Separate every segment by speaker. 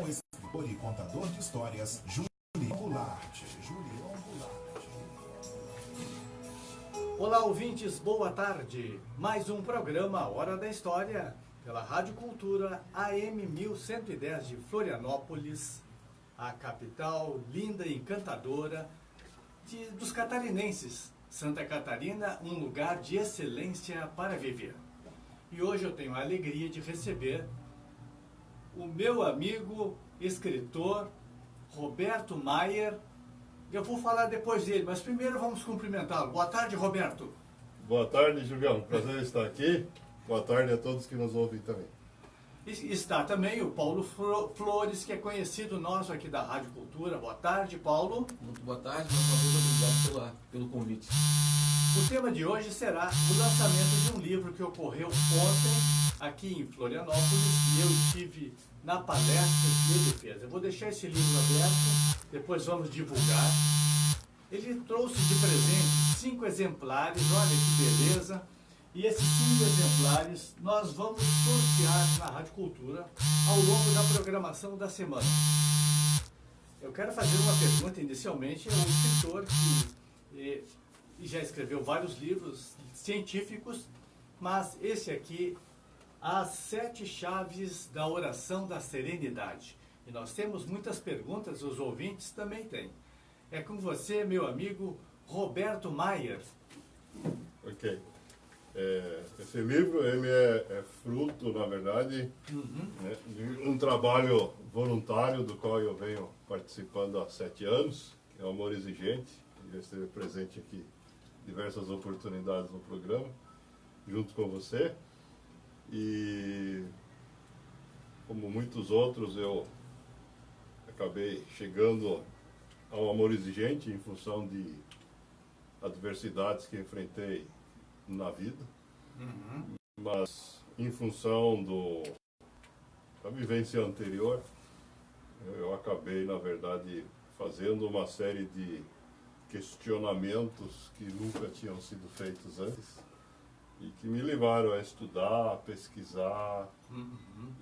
Speaker 1: com o escritor e contador de histórias, Julião Goulart.
Speaker 2: Olá, ouvintes, boa tarde. Mais um programa Hora da História, pela Rádio Cultura AM 1110 de Florianópolis, a capital linda e encantadora dos catarinenses. Santa Catarina, um lugar de excelência para viver. E hoje eu tenho a alegria de receber o meu amigo, escritor, Roberto Maier. Eu vou falar depois dele, mas primeiro vamos cumprimentá-lo. Boa tarde, Roberto.
Speaker 3: Boa tarde, Julião. Prazer estar aqui. Boa tarde a todos que nos ouvem também.
Speaker 2: E está também o Paulo Flores, que é conhecido nosso aqui da Rádio Cultura. Boa tarde, Paulo.
Speaker 4: Muito boa tarde, muito obrigado pelo convite.
Speaker 2: O tema de hoje será o lançamento de um livro que ocorreu ontem aqui em Florianópolis e eu estive na palestra que ele fez. Eu vou deixar esse livro aberto, depois vamos divulgar. Ele trouxe de presente 5 exemplares, olha que beleza. E esses 5 exemplares nós vamos sortear na Rádio Cultura ao longo da programação da semana. Eu quero fazer uma pergunta inicialmente ao escritor que já escreveu vários livros científicos, mas esse aqui, As 7 Chaves da Oração da Serenidade. E nós temos muitas perguntas, os ouvintes também têm. É com você, meu amigo Roberto Maier.
Speaker 3: Ok. Esse livro ele é fruto, na verdade, né, de um trabalho voluntário do qual eu venho participando há 7 anos, que é o Amor Exigente. Já esteve presente aqui em diversas oportunidades no programa, junto com você. E, como muitos outros, eu acabei chegando ao Amor Exigente em função de adversidades que enfrentei na vida, mas em função da vivência anterior, eu acabei, na verdade, fazendo uma série de questionamentos que nunca tinham sido feitos antes e que me levaram a estudar, a pesquisar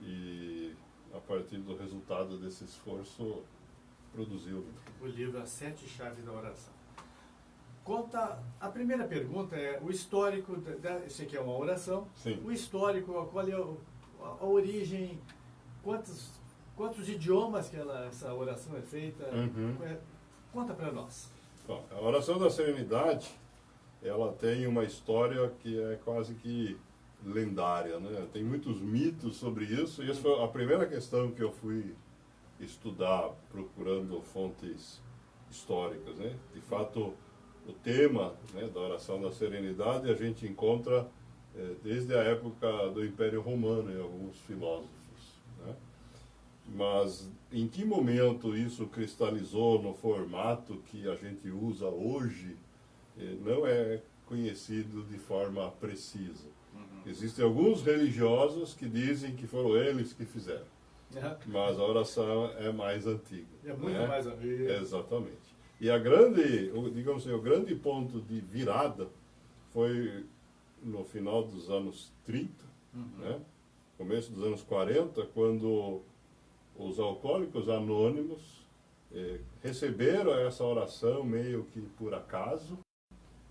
Speaker 3: e, a partir do resultado desse esforço, produzir o livro.
Speaker 2: O livro As 7 Chaves da Oração. Conta, a primeira pergunta é o histórico, esse aqui é uma oração.
Speaker 3: Sim.
Speaker 2: O histórico, qual é a origem, quantos idiomas que essa oração é feita, conta para nós.
Speaker 3: Bom, a Oração da Serenidade, ela tem uma história que é quase que lendária, né? Tem muitos mitos sobre isso, e essa foi a primeira questão que eu fui estudar, procurando fontes históricas, né? De fato, o tema, né, da Oração da Serenidade a gente encontra desde a época do Império Romano em alguns filósofos, né? Mas em que momento isso cristalizou no formato que a gente usa hoje não é conhecido de forma precisa. Existem alguns religiosos que dizem que foram eles que fizeram, mas a oração é mais antiga.
Speaker 2: É muito mais antiga.
Speaker 3: Exatamente. E digamos assim, o grande ponto de virada foi no final dos anos 30, né? Começo dos anos 40, quando os alcoólicos anônimos receberam essa oração meio que por acaso,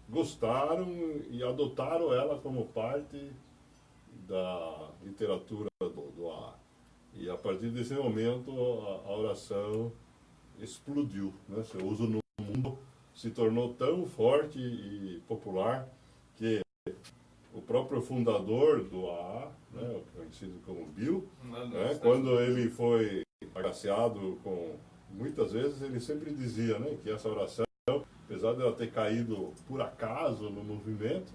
Speaker 3: gostaram e adotaram ela como parte da literatura do AA. E a partir desse momento a oração explodiu, né? Seu uso no mundo se tornou tão forte e popular que o próprio fundador do AA, né, conhecido como Bill, né, quando ele foi agraciado com... Muitas vezes ele sempre dizia, né, que essa oração, apesar de ela ter caído por acaso no movimento,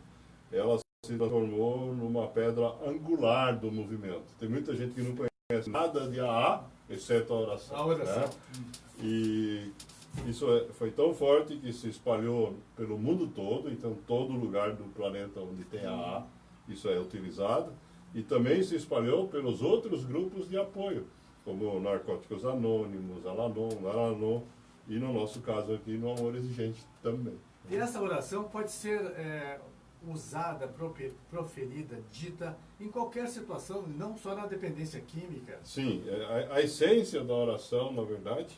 Speaker 3: ela se transformou numa pedra angular do movimento. Tem muita gente que não conhece nada de AA, exceto a oração.
Speaker 2: A oração.
Speaker 3: Né? E isso foi tão forte que se espalhou pelo mundo todo, então todo lugar do planeta onde tem AA, isso é utilizado, e também se espalhou pelos outros grupos de apoio, como Narcóticos Anônimos, Al-Anon, e no nosso caso aqui, no Amor Exigente também.
Speaker 2: E essa oração pode ser usada, proferida, dita em qualquer situação, não só na dependência química.
Speaker 3: Sim, a essência da oração, na verdade,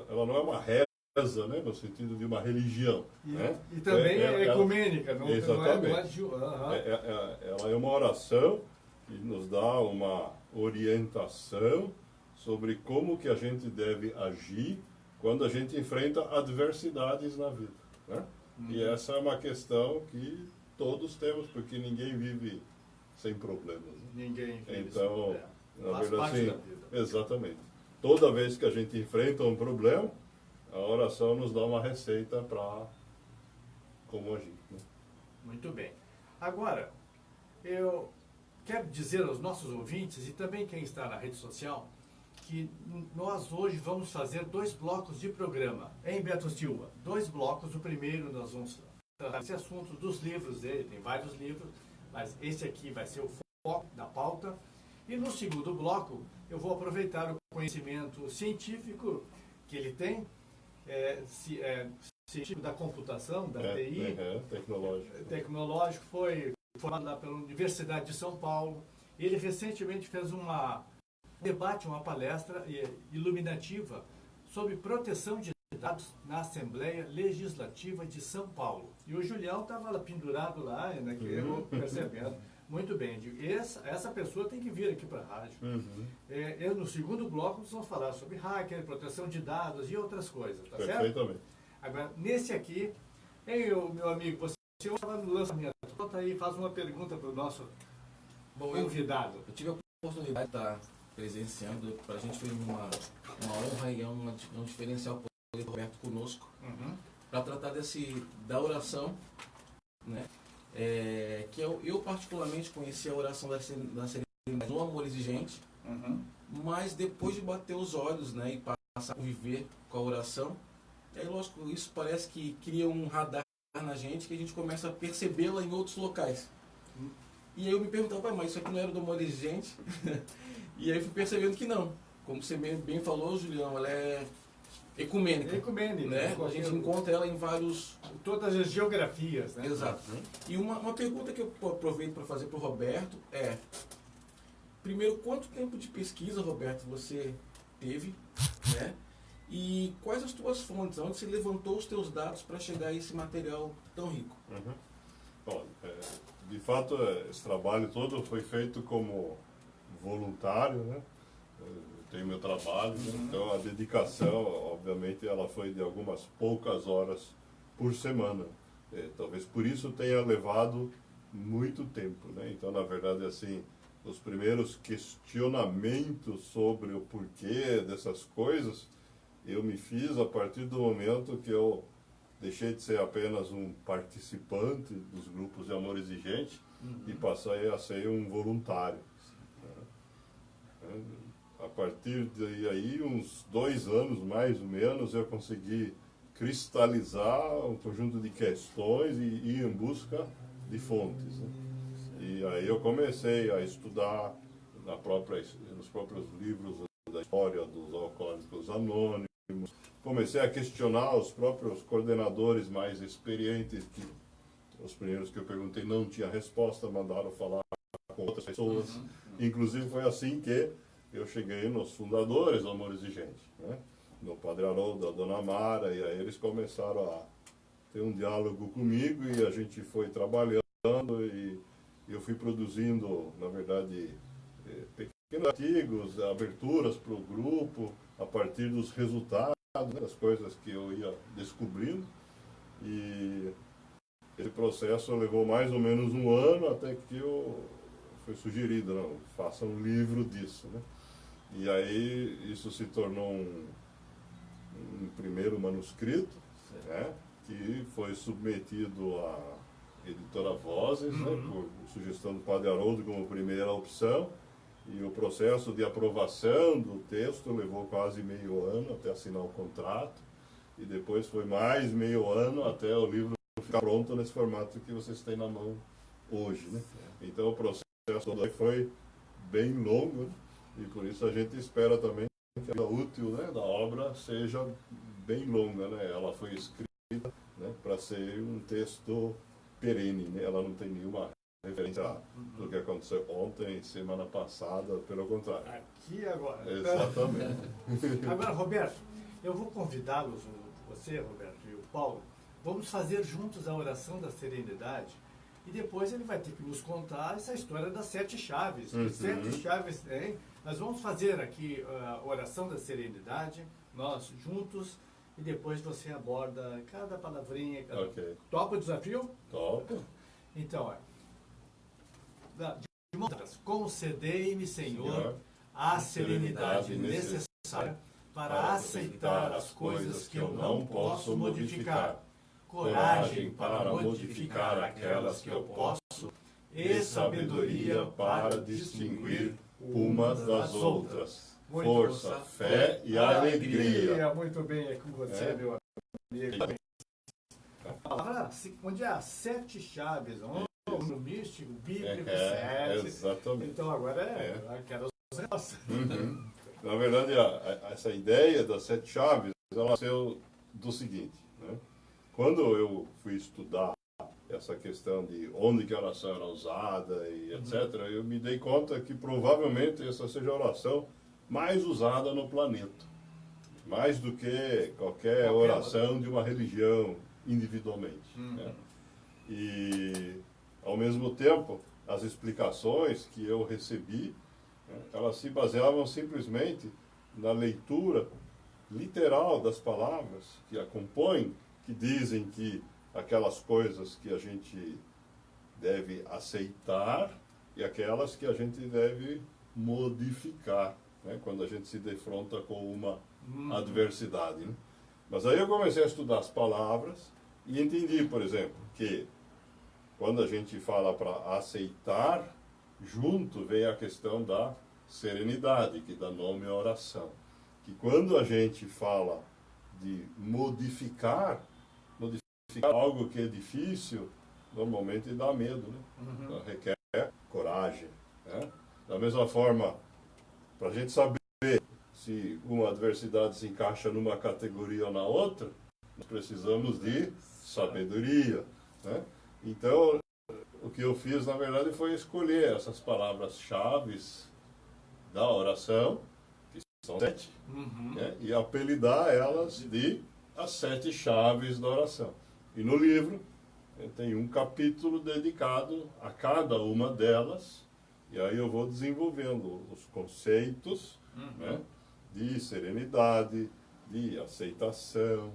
Speaker 3: ela não é uma reza, né, no sentido de uma religião. Né?
Speaker 2: E também é ecumênica, não é?
Speaker 3: Exatamente. Ela é uma oração que nos dá uma orientação sobre como que a gente deve agir quando a gente enfrenta adversidades na vida. Né? E essa é uma questão que todos temos, porque ninguém vive sem problemas. Né?
Speaker 2: Ninguém vive
Speaker 3: então,
Speaker 2: sem
Speaker 3: na
Speaker 2: faz
Speaker 3: verdade,
Speaker 2: parte
Speaker 3: sim,
Speaker 2: da vida.
Speaker 3: exatamente. Toda vez que a gente enfrenta um problema, a oração nos dá uma receita para como agir. Né?
Speaker 2: Muito bem. Agora, eu quero dizer aos nossos ouvintes e também quem está na rede social que nós hoje vamos fazer 2 blocos de programa em Beto Silva. 2 blocos. O primeiro nós vamos tratar esse assunto dos livros dele, tem vários livros, mas esse aqui vai ser o foco da pauta. E no segundo bloco eu vou aproveitar o conhecimento científico que ele tem, científico da computação, da TI, tecnológico, foi formado lá pela Universidade de São Paulo. Ele recentemente fez um debate, uma palestra iluminativa sobre proteção de dados na Assembleia Legislativa de São Paulo. E o Julião estava pendurado lá, né, que eu percebendo. Muito bem, essa pessoa tem que vir aqui para a rádio. No segundo bloco nós vamos falar sobre hacker, proteção de dados e outras coisas, tá certo?
Speaker 3: Perfeitamente.
Speaker 2: Agora, nesse aqui, meu amigo, você estava no lançamento. Conta aí, faz uma pergunta para o nosso convidado.
Speaker 4: Eu tive a oportunidade de estar presenciando, para a gente foi uma honra e um diferencial poder ter o Roberto conosco, para tratar da oração, né? Que eu particularmente conheci a oração da serenidade no Amor Exigente, mas depois de bater os olhos, né, e passar a conviver com a oração, aí lógico, isso parece que cria um radar na gente, que a gente começa a percebê-la em outros locais. E aí eu me perguntava, mas isso aqui não era do Amor Exigente? E aí fui percebendo que não. Como você bem falou, Julião, ela é ecumênica.
Speaker 2: Ecumênica,
Speaker 4: né? A gente encontra ela em vários...
Speaker 2: todas as geografias, né?
Speaker 4: Exato. E uma pergunta que eu aproveito para fazer para o Roberto é... Primeiro, quanto tempo de pesquisa, Roberto, você teve, né? E quais as tuas fontes? Onde você levantou os teus dados para chegar a esse material tão rico?
Speaker 3: Bom, de fato, esse trabalho todo foi feito como voluntário, né? Eu tenho meu trabalho, né? Então a dedicação, obviamente, ela foi de algumas poucas horas por semana. Talvez por isso tenha levado muito tempo, né? Então, na verdade, assim, os primeiros questionamentos sobre o porquê dessas coisas, eu me fiz a partir do momento que eu deixei de ser apenas um participante dos grupos de Amor Exigente e passei a ser um voluntário. A partir de aí, uns 2 anos mais ou menos, eu consegui cristalizar um conjunto de questões e ir em busca de fontes. Né? E aí eu comecei a estudar nos próprios livros da história dos alcoólicos anônimos, comecei a questionar os próprios coordenadores mais experientes, que os primeiros que eu perguntei não tinha resposta, mandaram falar com outras pessoas. Inclusive foi assim que eu cheguei nos fundadores do Amor Exigente, né? No Padre Haroldo, a Dona Mara, e aí eles começaram a ter um diálogo comigo e a gente foi trabalhando e eu fui produzindo, na verdade, pequenos artigos, aberturas para o grupo, a partir dos resultados, né, das coisas que eu ia descobrindo. E esse processo levou mais ou menos 1 ano até que foi sugerido, não, faça um livro disso, né? E aí isso se tornou um primeiro manuscrito, né, que foi submetido à editora Vozes, né, por sugestão do Padre Haroldo como primeira opção, e o processo de aprovação do texto levou quase meio ano até assinar o contrato, e depois foi mais meio ano até o livro ficar pronto nesse formato que vocês têm na mão hoje, né? Então o processo todo foi bem longo, né? E por isso a gente espera também que a vida útil, né, da obra seja bem longa, né? Ela foi escrita, né, para ser um texto perene, né? Ela não tem nenhuma referência do que aconteceu ontem, semana passada, pelo contrário.
Speaker 2: Aqui e agora.
Speaker 3: Exatamente.
Speaker 2: Agora, Roberto, eu vou convidá-los, você, Roberto, e o Paulo, vamos fazer juntos a oração da serenidade e depois ele vai ter que nos contar essa história das 7 chaves. Que 7 chaves tem. Nós vamos fazer aqui a oração da serenidade, nós juntos, e depois você aborda cada palavrinha.
Speaker 3: Ok.
Speaker 2: Topa o desafio?
Speaker 3: Top.
Speaker 2: Então, de mãos, concedei-me, Senhor, a serenidade necessária para aceitar as coisas que eu não posso modificar, coragem para modificar aquelas que eu posso, e sabedoria para distinguir umas das outras.
Speaker 3: Força, fé e alegria.
Speaker 2: Muito bem, é com você, meu amigo. Onde há 7 chaves, no místico, bíblico, 7.
Speaker 3: Exatamente.
Speaker 2: Então agora aquelas nossas.
Speaker 3: Na verdade, essa ideia das 7 chaves, ela nasceu do seguinte, né? Quando eu fui estudar essa questão de onde que a oração era usada e etc., eu me dei conta que provavelmente essa seja a oração mais usada no planeta, mais do que qualquer oração de uma religião individualmente, né? E, ao mesmo tempo, as explicações que eu recebi, né, elas se baseavam simplesmente na leitura literal das palavras que a compõem, que dizem que aquelas coisas que a gente deve aceitar e aquelas que a gente deve modificar, né, quando a gente se defronta com uma adversidade, né? Mas aí eu comecei a estudar as palavras e entendi, por exemplo, que quando a gente fala para aceitar, junto vem a questão da serenidade, que dá nome à oração. Que quando a gente fala de modificar algo que é difícil, normalmente dá medo, né? Então, requer coragem, né? Da mesma forma, para a gente saber se uma adversidade se encaixa numa categoria ou na outra, nós precisamos de sabedoria, né? Então, o que eu fiz, na verdade, foi escolher essas palavras-chave da oração, que são 7, né? E apelidar elas de as 7 chaves da oração. E no livro tem um capítulo dedicado a cada uma delas, e aí eu vou desenvolvendo os conceitos, né, de serenidade, de aceitação,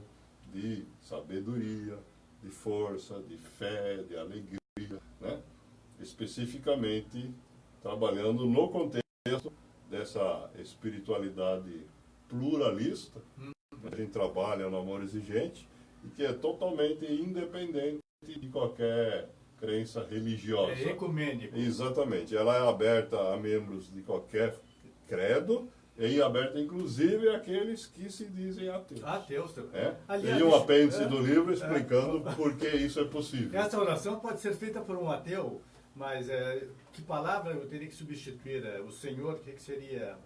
Speaker 3: de sabedoria, de força, de fé, de alegria, né, especificamente trabalhando no contexto dessa espiritualidade pluralista. A gente trabalha no amor exigente e que é totalmente independente de qualquer crença religiosa.
Speaker 2: É ecumênico.
Speaker 3: Exatamente. Ela é aberta a membros de qualquer credo e aberta inclusive àqueles que se dizem ateus.
Speaker 2: Ateus também.
Speaker 3: Aliás, tem um apêndice do livro explicando por que isso é possível.
Speaker 2: Essa oração pode ser feita por um ateu, mas que palavra eu teria que substituir? O Senhor, o que seria?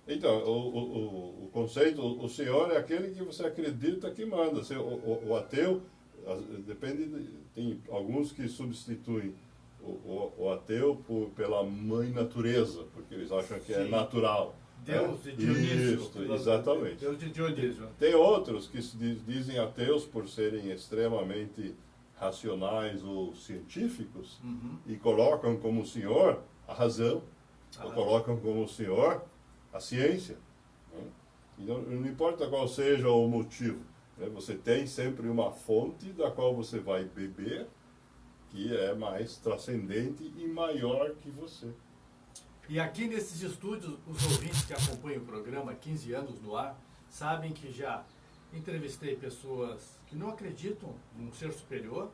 Speaker 3: Então, o conceito, o Senhor é aquele que você acredita que manda. O ateu, depende, tem alguns que substituem o ateu pela mãe natureza, porque eles acham que é natural.
Speaker 2: Deus de Dionísio.
Speaker 3: Isso, exatamente.
Speaker 2: Deus de Dionísio.
Speaker 3: Tem outros que se dizem ateus por serem extremamente racionais ou científicos e colocam como Senhor a razão, ou colocam como Senhor a ciência. Então, não importa qual seja o motivo, né? Você tem sempre uma fonte da qual você vai beber, que é mais transcendente e maior que você.
Speaker 2: E aqui nesses estúdios, os ouvintes que acompanham o programa há 15 anos no ar, sabem que já entrevistei pessoas que não acreditam num ser superior,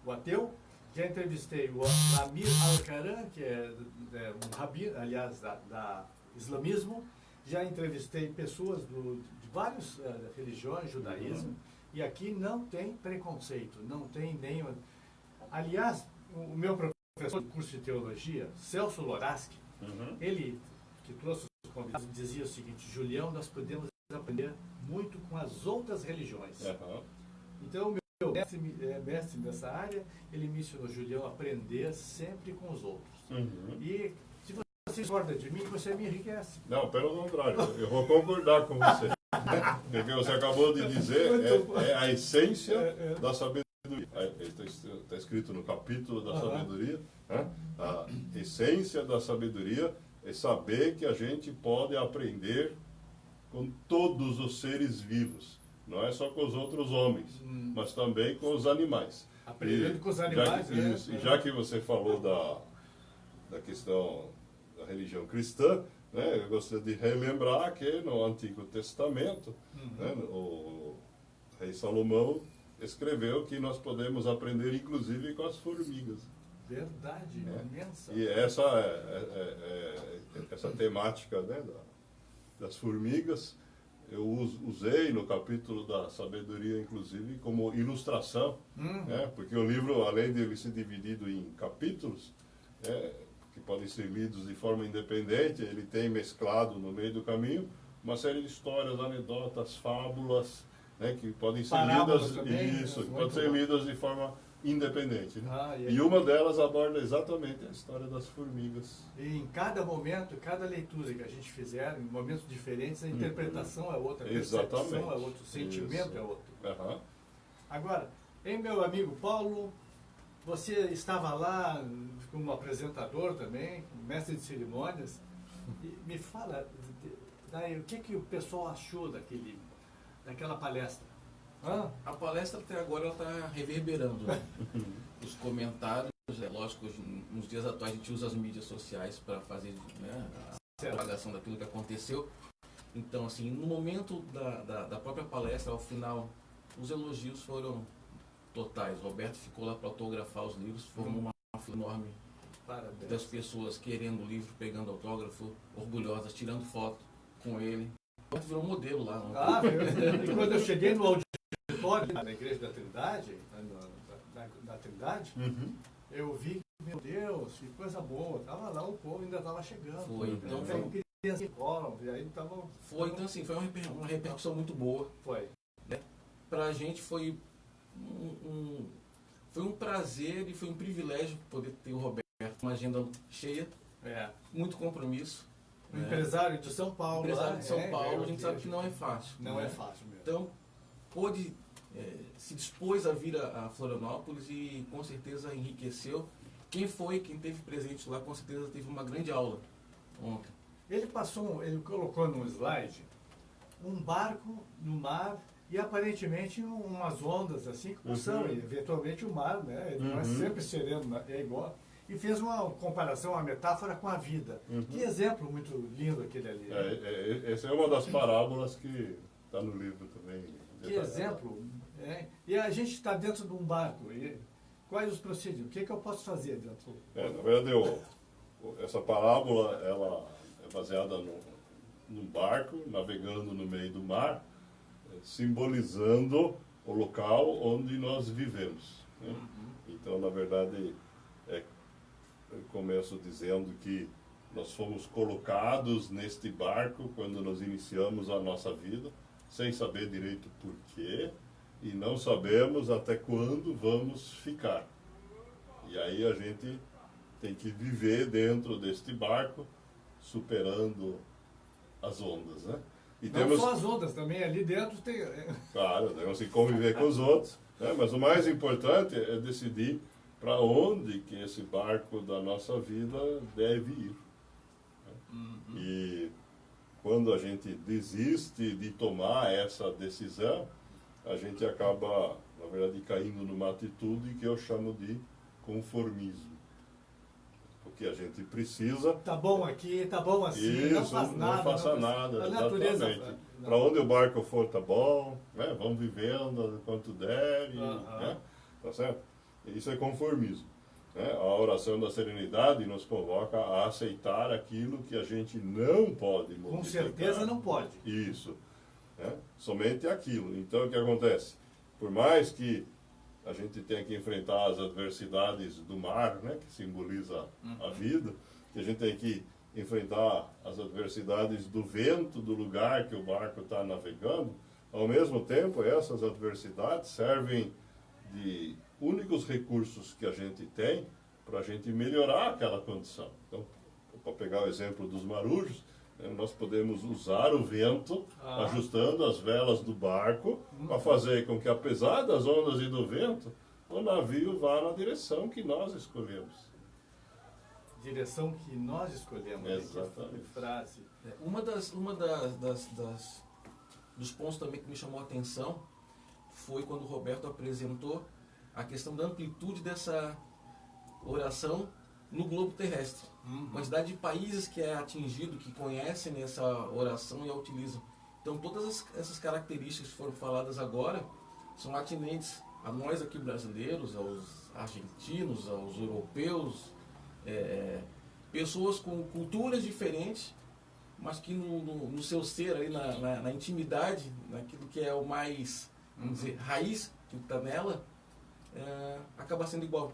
Speaker 2: o ateu. Já entrevistei o Amir Al-Karan, que é um rabino, aliás, da islamismo. Já entrevistei pessoas de várias religiões, judaísmo, e aqui não tem preconceito, não tem nenhum... Aliás, o meu professor do curso de teologia, Celso Loraski, ele, que trouxe os convidados, dizia o seguinte: Julião, nós podemos aprender muito com as outras religiões. Então, mestre dessa área, ele me ensinou, Julião, a aprender sempre com os outros. E se você discorda de mim, você me enriquece.
Speaker 3: Não, pelo contrário, eu vou concordar com você. O que você acabou de dizer é a essência da sabedoria. Está escrito no capítulo da sabedoria, né? A essência da sabedoria é saber que a gente pode aprender com todos os seres vivos. Não é só com os outros homens, mas também com os animais.
Speaker 2: Aprendendo com os animais,
Speaker 3: já que você falou da questão da religião cristã, né, eu gostaria de relembrar que no Antigo Testamento, né, o rei Salomão escreveu que nós podemos aprender inclusive com as formigas.
Speaker 2: Verdade, imensa.
Speaker 3: E essa temática, né, das formigas, eu usei no capítulo da sabedoria, inclusive, como ilustração, né, porque o livro, além de ele ser dividido em capítulos, que podem ser lidos de forma independente, ele tem mesclado no meio do caminho uma série de histórias, anedotas, fábulas, né, que podem ser lidas, que podem ser lidas de forma independente. Né? E uma delas aborda exatamente a história das formigas.
Speaker 2: E em cada momento, cada leitura que a gente fizer, em momentos diferentes, a interpretação é outra, a percepção é outra, o sentimento é outro. Agora, meu amigo Paulo, você estava lá como apresentador também, mestre de cerimônias, e me fala, o que o pessoal achou daquela palestra?
Speaker 4: A palestra até agora está reverberando, né? Os comentários, lógico, nos dias atuais a gente usa as mídias sociais para fazer, né, a propagação daquilo que aconteceu. Então, assim, no momento da própria palestra, ao final, os elogios foram totais. O Roberto ficou lá para autografar os livros, formou uma fila enorme.
Speaker 2: Parabéns.
Speaker 4: Das pessoas querendo o livro, pegando autógrafo, orgulhosas, tirando foto com ele. O Roberto virou modelo lá.
Speaker 2: E quando eu cheguei no auditório na Igreja da Trindade, da Trindade, eu vi, meu Deus, que coisa boa. Estava lá, o povo ainda estava chegando.
Speaker 4: Foi, então foi.
Speaker 2: Crianças colam, e aí tava...
Speaker 4: Foi, então assim, foi uma repercussão muito boa.
Speaker 2: Foi.
Speaker 4: Né? Pra gente foi foi um prazer e foi um privilégio poder ter o Roberto, uma agenda cheia, muito compromisso.
Speaker 2: Um empresário de São Paulo.
Speaker 4: Empresário de São Paulo, a gente sabe que não é fácil.
Speaker 2: Não é fácil mesmo.
Speaker 4: Então, se dispôs a vir a Florianópolis e com certeza enriqueceu. Quem teve presente lá, com certeza teve uma grande aula ontem.
Speaker 2: Ele colocou num slide um barco no mar e aparentemente umas ondas assim, que são eventualmente o mar, né? Ele não é sempre sereno, é igual. E fez uma comparação, uma metáfora com a vida. Que exemplo muito lindo aquele ali.
Speaker 3: Essa é uma das parábolas que está no livro também.
Speaker 2: Que exemplo. E a gente está dentro de um barco. E quais os procedimentos? O que eu posso fazer dentro?
Speaker 3: Na verdade, essa parábola ela é baseada num barco navegando no meio do mar, simbolizando o local onde nós vivemos. Né? Então, na verdade, eu começo dizendo que nós fomos colocados neste barco quando nós iniciamos a nossa vida, sem saber direito por quê, e não sabemos até quando vamos ficar. E aí a gente tem que viver dentro deste barco, superando as ondas, né? E
Speaker 2: não só as ondas, também ali dentro tem...
Speaker 3: Claro, temos que conviver com os outros, né? Mas o mais importante é decidir para onde que esse barco da nossa vida deve ir. Né? E quando a gente desiste de tomar essa decisão, a gente acaba, na verdade, caindo numa atitude que eu chamo de conformismo. Porque a gente precisa...
Speaker 2: Tá bom aqui, tá bom assim,
Speaker 3: isso,
Speaker 2: não faz nada.
Speaker 3: Não faça nada,
Speaker 2: a natureza...
Speaker 3: exatamente. Para onde o barco for, tá bom, né? Vamos vivendo quanto der, né? Tá certo? Isso é conformismo. Né? A oração da serenidade nos convoca a aceitar aquilo que a gente não pode modificar.
Speaker 2: Com certeza não pode.
Speaker 3: Isso. Né? Somente aquilo. Então, o que acontece? Por mais que a gente tenha que enfrentar as adversidades do mar, né, que simboliza a vida, que a gente tem que enfrentar as adversidades do vento, do lugar que o barco está navegando, ao mesmo tempo, essas adversidades servem de únicos recursos que a gente tem para a gente melhorar aquela condição. Então, para pegar o exemplo dos marujos, nós podemos usar o vento, ajustando as velas do barco, para fazer com que, apesar das ondas e do vento, o navio vá na direção que nós escolhemos.
Speaker 2: Direção que nós escolhemos.
Speaker 3: Exatamente.
Speaker 2: Que frase.
Speaker 4: Dos pontos também que me chamou a atenção foi quando o Roberto apresentou a questão da amplitude dessa oração no globo terrestre. Quantidade de países que é atingido, que conhecem essa oração e a utilizam. Então todas essas características que foram faladas agora são atinentes a nós aqui brasileiros, aos argentinos, aos europeus, pessoas com culturas diferentes, mas que no seu ser, ali na intimidade, naquilo que é o mais, vamos dizer, raiz que está nela, acaba sendo igual.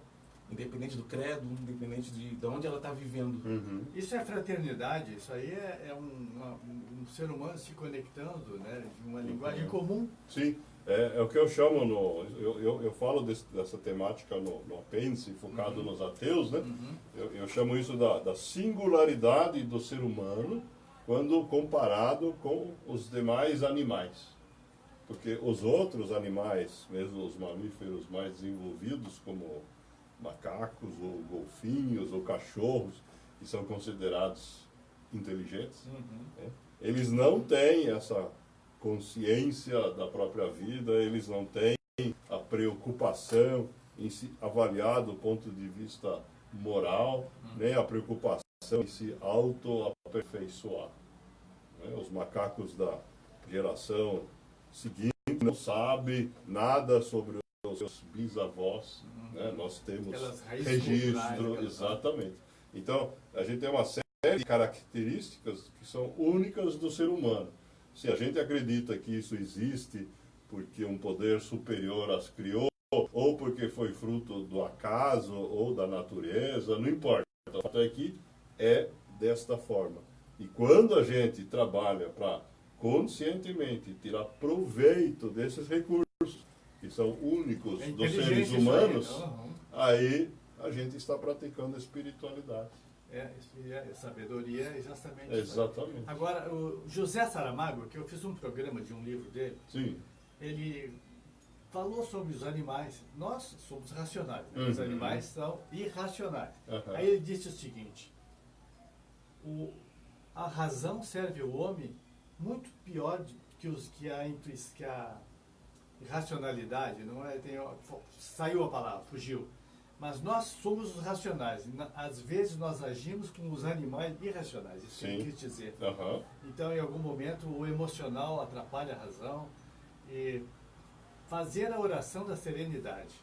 Speaker 4: Independente do credo, independente de onde ela está vivendo.
Speaker 2: Isso é fraternidade, isso aí é um ser humano se conectando, né, de uma linguagem comum.
Speaker 3: Sim, é o que eu chamo, eu falo dessa temática no apêndice, focado nos ateus, né? Eu chamo isso da singularidade do ser humano quando comparado com os demais animais. Porque os outros animais, mesmo os mamíferos mais desenvolvidos, como macacos, ou golfinhos, ou cachorros, que são considerados inteligentes, eles não têm essa consciência da própria vida, eles não têm a preocupação em se avaliar do ponto de vista moral, nem a preocupação em se auto-aperfeiçoar. Os macacos da geração seguinte não sabem nada sobre os seus bisavós, nós temos registro, exatamente. Então, a gente tem uma série de características que são únicas do ser humano. Se a gente acredita que isso existe porque um poder superior as criou, ou porque foi fruto do acaso ou da natureza, não importa. O fato é que é desta forma. E quando a gente trabalha para conscientemente tirar proveito desses recursos, que são únicos dos seres humanos, aí a gente está praticando a espiritualidade.
Speaker 2: Isso é sabedoria, exatamente.
Speaker 3: Exatamente.
Speaker 2: Agora, o José Saramago, que eu fiz um programa de um livro dele,
Speaker 3: Sim.
Speaker 2: Ele falou sobre os animais. Nós somos racionais, né? Os animais são irracionais. Aí ele disse o seguinte: a razão serve ao homem muito pior que a irracionalidade, não é? Saiu a palavra, fugiu. Mas nós somos os racionais. Às vezes nós agimos como os animais irracionais, isso que ele quis dizer. Então, em algum momento, o emocional atrapalha a razão. E fazer a oração da serenidade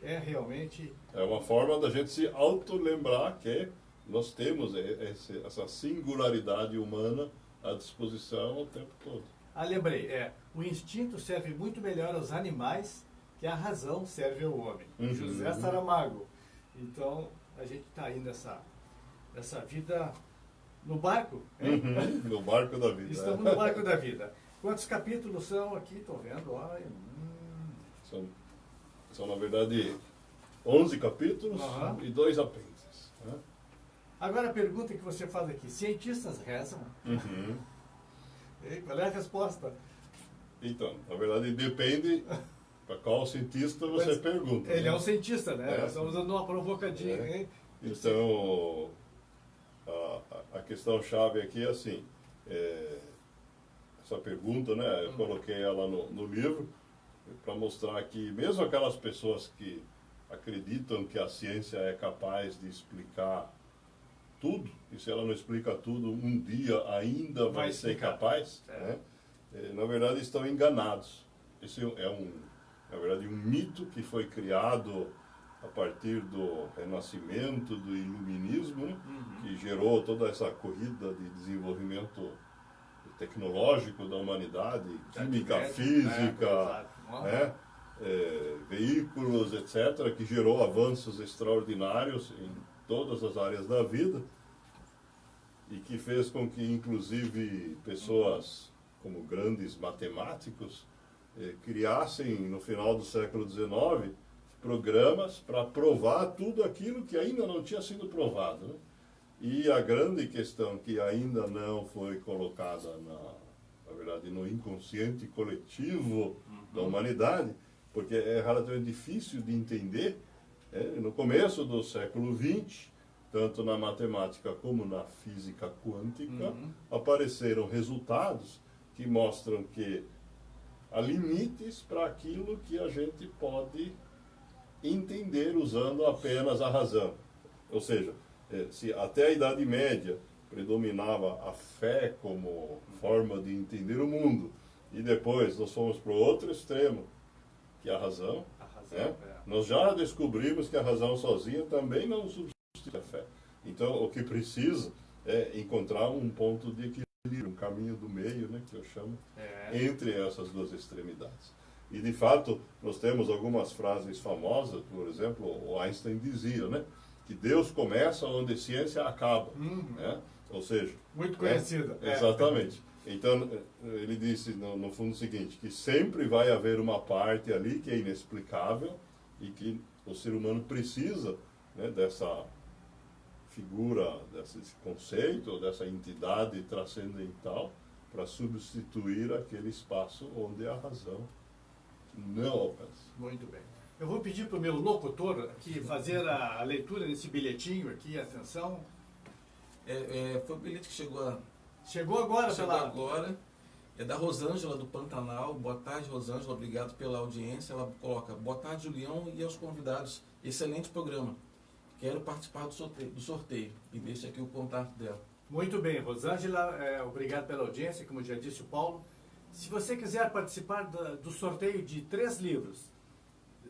Speaker 2: é realmente...
Speaker 3: É uma forma da gente se auto-lembrar que nós temos essa singularidade humana à disposição o tempo todo.
Speaker 2: Lembrei, o instinto serve muito melhor aos animais que a razão serve ao homem. José Saramago. Então, a gente está aí nessa vida no barco.
Speaker 3: No barco da vida.
Speaker 2: Estamos no barco da vida. Quantos capítulos são aqui? Estou vendo. Olha,
Speaker 3: São, na verdade, 11 capítulos e 2 apêndices.
Speaker 2: Agora a pergunta que você faz aqui: cientistas rezam? E qual é a resposta?
Speaker 3: Então, na verdade, depende para qual cientista você pergunta.
Speaker 2: Ele é um cientista, né? Nós estamos dando uma provocadinha. Hein?
Speaker 3: Então, a questão-chave aqui é assim, essa pergunta, né, eu coloquei ela no livro para mostrar que mesmo aquelas pessoas que acreditam que a ciência é capaz de explicar tudo, e se ela não explica tudo, um dia ainda vai ser capaz, né? Na verdade estão enganados. Esse na verdade, um mito que foi criado a partir do Renascimento, do Iluminismo, né? Que gerou toda essa corrida de desenvolvimento tecnológico da humanidade, química, física, veículos, etc., que gerou avanços extraordinários em todas as áreas da vida e que fez com que, inclusive, pessoas como grandes matemáticos criassem, no final do século XIX, programas para provar tudo aquilo que ainda não tinha sido provado, né? E a grande questão que ainda não foi colocada, na verdade, no inconsciente coletivo da humanidade, porque é relativamente difícil de entender, no começo do século XX, tanto na matemática como na física quântica, apareceram resultados que mostram que há limites para aquilo que a gente pode entender usando apenas a razão. Ou seja, se até a Idade Média predominava a fé como forma de entender o mundo, e depois nós fomos para o outro extremo, que é a razão, nós já descobrimos que a razão sozinha também não substitui a fé. Então, o que precisa é encontrar um ponto de equilíbrio, um caminho do meio, né, que eu chamo, entre essas duas extremidades. E, de fato, nós temos algumas frases famosas, por exemplo, o Einstein dizia, né, que Deus começa onde a ciência acaba. Né? Ou seja...
Speaker 2: Muito conhecida.
Speaker 3: Exatamente. Então, ele disse, no fundo, o seguinte, que sempre vai haver uma parte ali que é inexplicável e que o ser humano precisa, né, dessa figura, desse conceito, dessa entidade transcendental para substituir aquele espaço onde a razão não alcança.
Speaker 2: Muito bem. Eu vou pedir para o meu locutor aqui fazer a leitura desse bilhetinho aqui, atenção.
Speaker 4: Foi o bilhete que chegou
Speaker 2: agora.
Speaker 4: Agora. É da Rosângela, do Pantanal. Boa tarde, Rosângela. Obrigado pela audiência. Ela coloca: boa tarde, Julião, e aos convidados. Excelente programa. Quero participar do sorteio. E deixa aqui o contato dela.
Speaker 2: Muito bem, Rosângela. Obrigado pela audiência, como já disse o Paulo. Se você quiser participar do sorteio de 3 livros,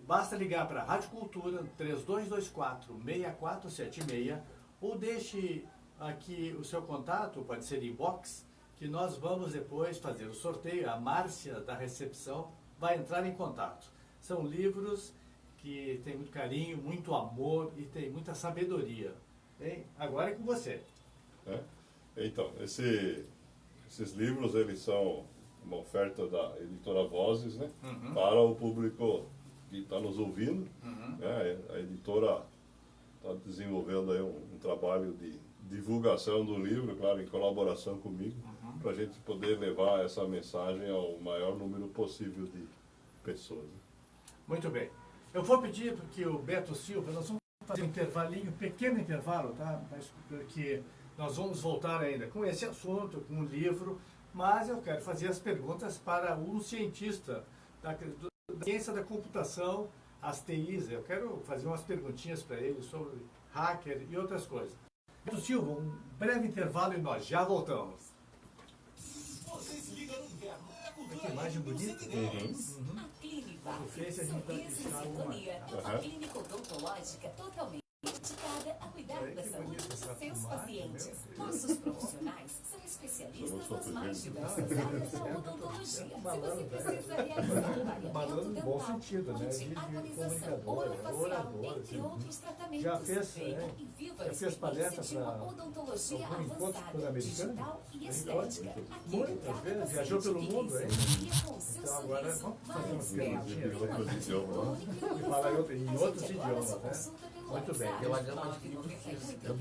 Speaker 2: basta ligar para a Rádio Cultura 3224-6476 ou deixe aqui o seu contato, pode ser inbox, que nós vamos depois fazer o sorteio. A Márcia da recepção vai entrar em contato. São livros que tem muito carinho, muito amor e tem muita sabedoria. Hein? Agora é com você.
Speaker 3: Então, esses livros, eles são uma oferta da editora Vozes, né, para o público que está nos ouvindo. Né? A editora está desenvolvendo aí um trabalho de divulgação do livro, claro, em colaboração comigo, para a gente poder levar essa mensagem ao maior número possível de pessoas. Né?
Speaker 2: Muito bem. Eu vou pedir que o Beto Silva, nós vamos fazer um intervalinho, um pequeno intervalo, tá? Porque nós vamos voltar ainda com esse assunto, com o livro, mas eu quero fazer as perguntas para um cientista da ciência da computação, as TIs. Eu quero fazer umas perguntinhas para ele sobre hacker e outras coisas. Beto Silva, um breve intervalo e nós já voltamos. Que imagem bonita.
Speaker 5: A clínica odontológica totalmente dedicada a cuidar da saúde dos seus pacientes. Nossos profissionais são especialistas nas mais diversas áreas da odontologia. Se você precisa realizar clareamento dental, ponte, harmonização, orofacial, entre outros tratamentos,
Speaker 2: já fez palestra para
Speaker 5: odontologia
Speaker 2: algum encontro
Speaker 5: avançada,
Speaker 2: pan-americano?
Speaker 5: digital e estética. Aqui
Speaker 2: Muitas vezes, viajou pelo mundo, hein? Então agora vamos fazer umas perguntinhas, né? E falar em outros idiomas, né? Muito bem.
Speaker 4: Pela gama de livros que eu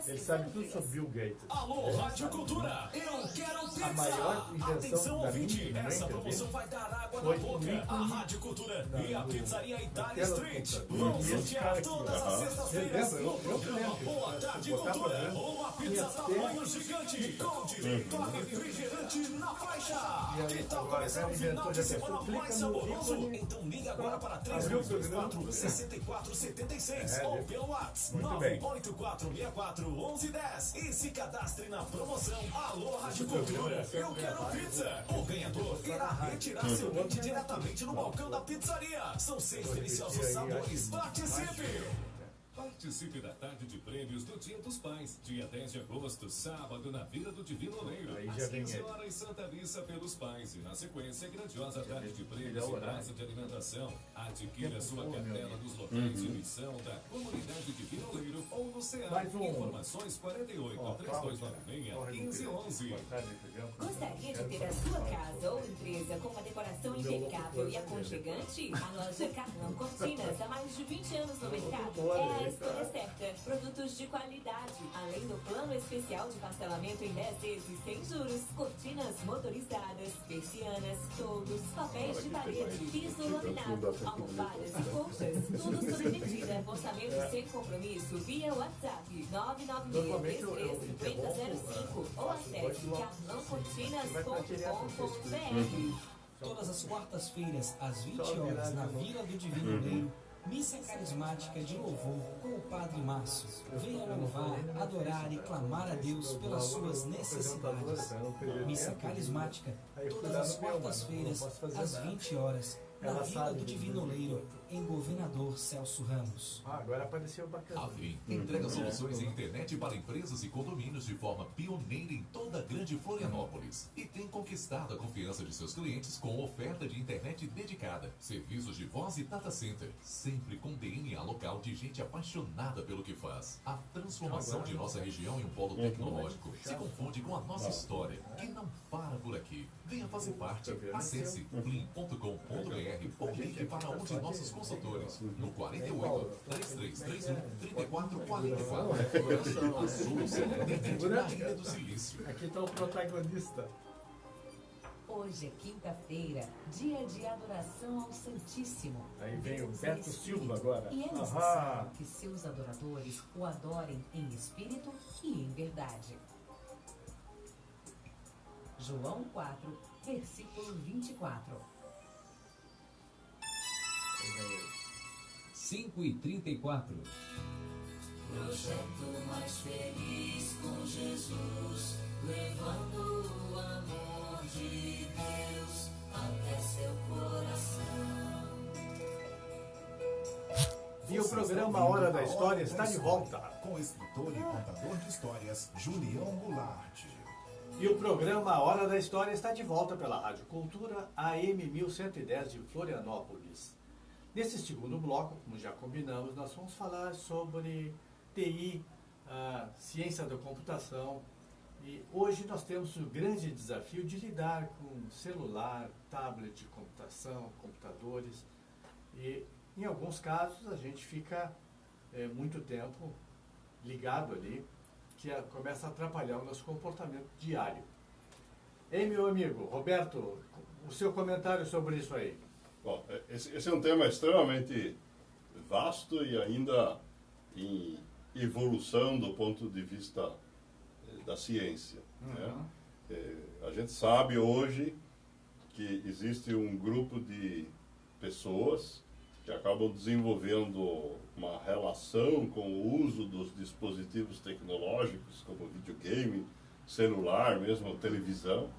Speaker 2: Ele sabe tudo sobre Bill Gates.
Speaker 6: Alô, Rádio Cultura, eu quero pizza.
Speaker 2: A maior invenção da minha
Speaker 6: essa promoção vai dar água
Speaker 2: foi
Speaker 6: na boca. A Rádio Cultura e a pizzaria Itália Street vão sortear todas as sextas-feiras no programa Boa Tarde Cultura. Uma pizza tamanho gigante com direito a refrigerante na faixa. Que tal começar o final de semana mais saboroso? Então liga agora para 3224-6476 ou pelo WhatsApp 984641110 e se cadastre na promoção Alô Rádio Cultura. Eu quero pizza. O ganhador irá retirar seu brinde diretamente no balcão da pizzaria. São 6 deliciosos sabores. Participe! Participe da tarde de prêmios do Dia dos Pais, dia 10 de agosto, sábado, na Vila do Divino Oleiro.
Speaker 2: Aí já
Speaker 6: Às
Speaker 2: vem
Speaker 6: 15
Speaker 2: ele.
Speaker 6: horas, Santa Missa pelos Pais. E na sequência, grandiosa tarde de prêmios e praça de alimentação. Adquira sua cartela dos locais de missão da Comunidade Divino Oleiro ou no CEA.
Speaker 2: Mais um.
Speaker 6: Informações 48 3296 1511.
Speaker 5: Gostaria de ter a sua casa ou empresa com uma decoração impecável e aconchegante? A loja Carlão Cortinas, há mais de 20 anos no mercado, é a escolha certa. Produtos de qualidade, além do plano especial de parcelamento em 10 vezes sem juros, cortinas motorizadas, persianas, toldos, papéis de parede, piso laminado, almofadas e colchas, tudo sob medida. Orçamento sem compromisso via WhatsApp 996335005 ou acesse carlãocortinas.com.br.
Speaker 7: Todas as quartas-feiras, às 20 horas, na Vila do Divino Oleiro, Missa Carismática de Louvor com o Padre Márcio. Venha louvar, adorar e clamar a Deus pelas suas necessidades. Missa Carismática, todas as quartas-feiras, às 20 horas, na Vila do Divino Oleiro, em Governador Celso Ramos.
Speaker 2: Agora apareceu bacana.
Speaker 8: A Vim entrega soluções em internet para empresas e condomínios de forma pioneira em toda a grande Florianópolis e tem conquistado a confiança de seus clientes com oferta de internet dedicada, serviços de voz e data center, sempre com DNA local de gente apaixonada pelo que faz. A transformação de nossa região em um polo tecnológico se confunde com a nossa história, que não para por aqui. Venha fazer parte. Acesse vim.com.br ou ligue para um de nossos consultores no 48 3331 3444. A solução da internet na Ilha do Silício.
Speaker 2: Aqui está o protagonista.
Speaker 5: Hoje é quinta-feira, dia de adoração ao Santíssimo.
Speaker 2: Aí vem o
Speaker 5: Deus
Speaker 2: Beto
Speaker 5: é espírito,
Speaker 2: Silva agora.
Speaker 5: E é
Speaker 2: Aham.
Speaker 5: necessário que seus adoradores o adorem em espírito e em verdade. João 4, versículo 24.
Speaker 7: 5h34.
Speaker 9: Projeto mais feliz com Jesus, levando o amor de Deus até seu coração.
Speaker 2: E o programa Hora da História está de volta.
Speaker 1: Com o escritor e contador de histórias, Julião Goulart.
Speaker 2: E o programa Hora da História está de volta pela Rádio Cultura AM 1110 de Florianópolis. Nesse segundo bloco, como já combinamos, nós vamos falar sobre TI, a ciência da computação. E hoje nós temos o grande desafio de lidar com celular, tablet de computação, computadores. E em alguns casos a gente fica muito tempo ligado ali, que começa a atrapalhar o nosso comportamento diário. Ei, meu amigo, Roberto, o seu comentário sobre isso aí.
Speaker 3: Bom, esse é um tema extremamente vasto e ainda em evolução do ponto de vista da ciência. Né? A gente sabe hoje que existe um grupo de pessoas que acabam desenvolvendo uma relação com o uso dos dispositivos tecnológicos, como videogame, celular, mesmo televisão,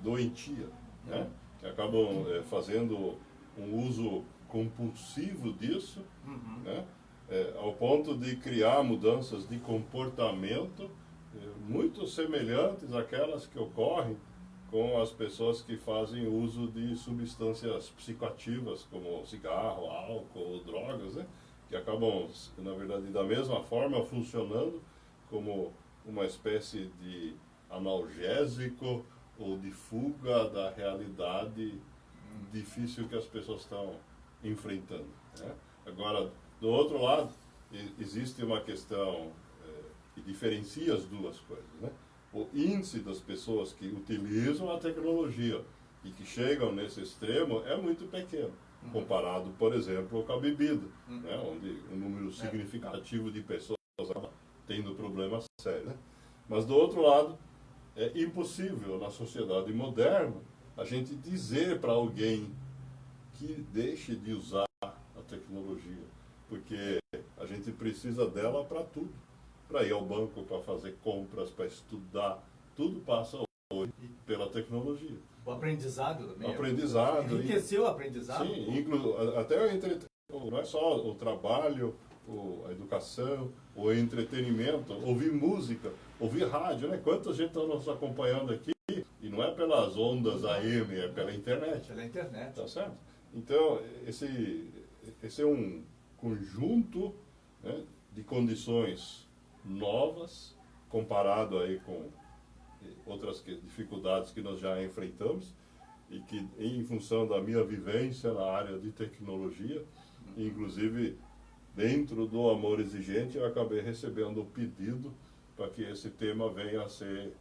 Speaker 3: doentia, né? Que acabam fazendo um uso compulsivo disso, né? Ao ponto de criar mudanças de comportamento muito semelhantes àquelas que ocorrem com as pessoas que fazem uso de substâncias psicoativas, como cigarro, álcool, drogas, né? Que acabam, na verdade, da mesma forma, funcionando como uma espécie de analgésico ou de fuga da realidade difícil que as pessoas estão enfrentando. Né? Agora, do outro lado, existe uma questão que diferencia as duas coisas. Né? O índice das pessoas que utilizam a tecnologia e que chegam nesse extremo é muito pequeno, comparado, por exemplo, com a bebida, né? Onde um número significativo de pessoas acaba tendo problemas sérios. Né? Mas, do outro lado, é impossível na sociedade moderna a gente dizer para alguém que deixe de usar a tecnologia, porque a gente precisa dela para tudo, para ir ao banco, para fazer compras, para estudar, tudo passa hoje pela tecnologia.
Speaker 2: O aprendizado também.
Speaker 3: O aprendizado.
Speaker 2: Enriqueceu o aprendizado.
Speaker 3: Sim, até não é só o trabalho, a educação, o entretenimento, ouvir música, ouvir rádio, né? Quanta gente está nos acompanhando aqui, e não é pelas ondas AM, é pela internet.
Speaker 2: Pela internet.
Speaker 3: Tá certo? Então, esse é um conjunto, né, de condições novas, comparado aí com outras dificuldades que nós já enfrentamos, e que, em função da minha vivência na área de tecnologia, inclusive dentro do Amor Exigente, eu acabei recebendo o pedido para que esse tema venha a ser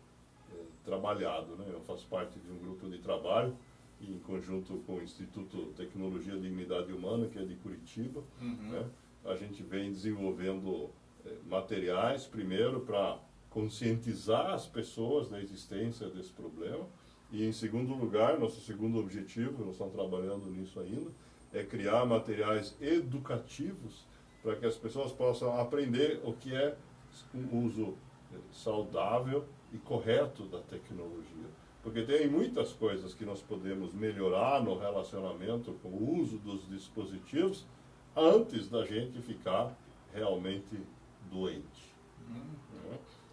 Speaker 3: trabalhado, né? Eu faço parte de um grupo de trabalho, em conjunto com o Instituto Tecnologia e Dignidade Humana, que é de Curitiba, né? A gente vem desenvolvendo materiais, primeiro, para conscientizar as pessoas da existência desse problema, e, em segundo lugar, nosso segundo objetivo, nós estamos trabalhando nisso ainda, é criar materiais educativos para que as pessoas possam aprender o que é um uso saudável e correto da tecnologia. Porque tem muitas coisas que nós podemos melhorar no relacionamento com o uso dos dispositivos antes da gente ficar realmente doente.